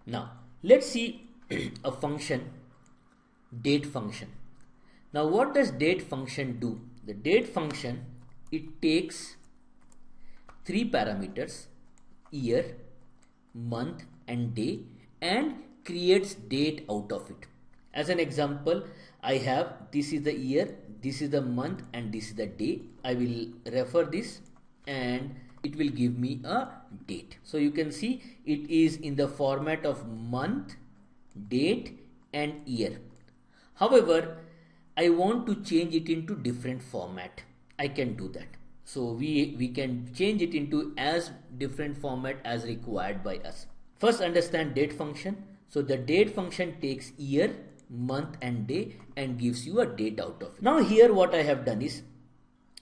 Now let's see a function, date function. Now what does date function do? The date function, it takes three parameters, year, month and day, and creates date out of it. As an example, I have, this is the year, this is the month and this is the day. I will refer this and it will give me a date. So you can see it is in the format of month, date and year. However, I want to change it into different format. I can do that. So we can change it into as different format as required by us. First, understand date function. So the date function takes year, month and day and gives you a date out of it. Now here what I have done is,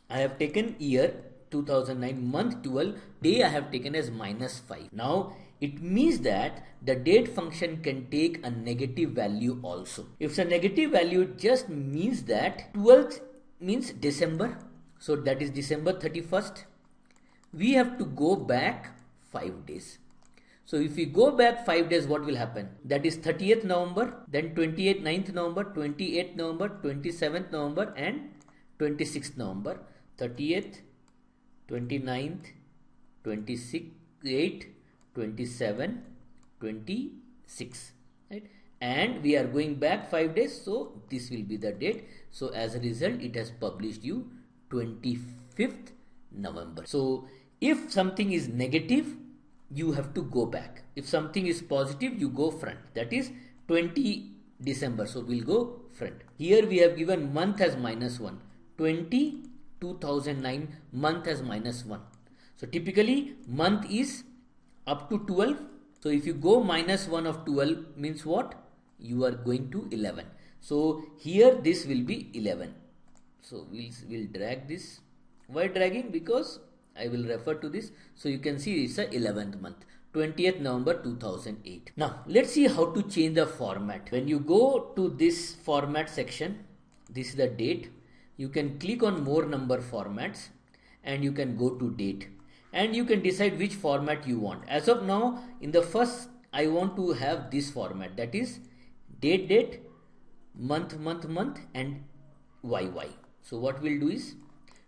I have taken year 2009, month 12, day I have taken as -5. Now it means that the date function can take a negative value also. If it's a negative value, it just means that 12th means December. So that is December 31st. We have to go back 5 days. So if we go back 5 days, what will happen? That is 30th November, then 28th, 9th November, 28th November, 27th November and 26th November. 30th, 29th, 28th, 27, 26, right? And we are going back 5 days, so this will be the date. So as a result, it has published you 25th November. So if something is negative, you have to go back. If something is positive, you go front. That is 20 December. So we'll go front. Here we have given month as -1. 20 2009 month as -1. So typically month is up to 12. So if you go -1 of 12 means what? You are going to 11. So here this will be 11. So we'll drag this. Why dragging? Because I will refer to this. So you can see it's a 11th month, 20th November 2008. Now let's see how to change the format. When you go to this format section, this is the date. You can click on more number formats and you can go to date and you can decide which format you want. As of now, in the first, I want to have this format, that is date, month, and YY. So what we'll do is,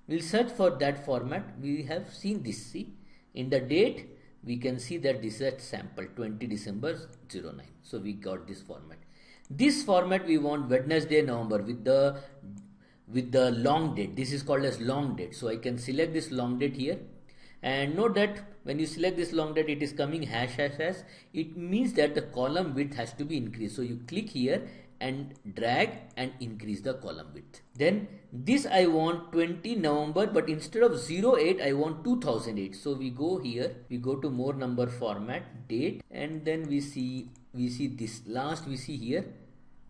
we'll search for that format. We have seen this. See, in the date, we can see that this is a sample 20 December 09. So we got this format. This format we want Wednesday, November with the long date. This is called as long date. So I can select this long date here. And note that when you select this long date, it is coming hash. It means that the column width has to be increased. So you click here and drag and increase the column width. Then this I want 20 November, but instead of 08, I want 2008. So we go here, we go to more number format, date, and then we see this last, we see here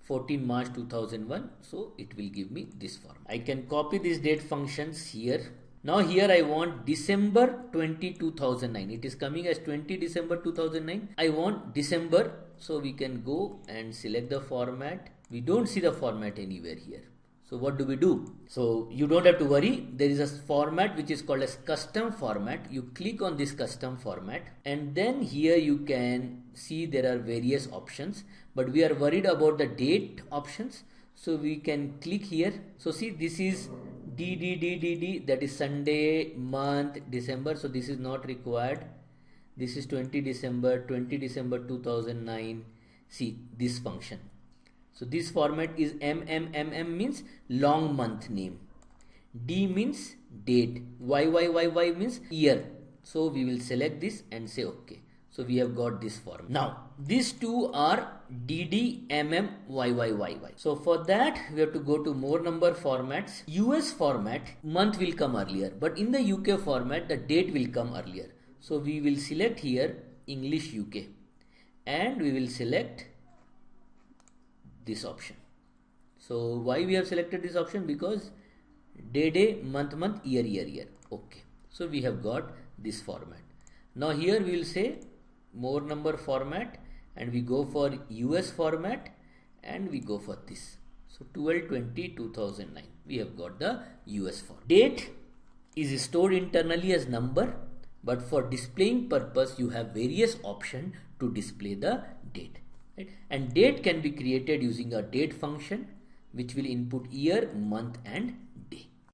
14 March 2001. So it will give me this form. I can copy these date functions here. Now here I want December 20, 2009. It is coming as 20 December 2009. I want December. So we can go and select the format. We don't see the format anywhere here. So what do we do? So you don't have to worry. There is a format which is called as custom format. You click on this custom format and then here you can see there are various options, but we are worried about the date options. So we can click here. So see, this is D, that is Sunday, month, December. So this is not required. This is 20 December 2009. See this function. So this format is MM means long month name. D means date. YY means year. So we will select this and say OK. So we have got this form. Now these two are DD, MM, YY. So for that we have to go to more number formats. US format, month will come earlier, but in the UK format the date will come earlier. So we will select here English UK and we will select this option. So why we have selected this option? Because day, month, year. Okay. So we have got this format. Now here we will say more number format and we go for US format and we go for this. So 12/20/2009. We have got the US format. Date is stored internally as number. but for displaying purpose you have various options to display the date, right? And date can be created using a date function which will input year, month and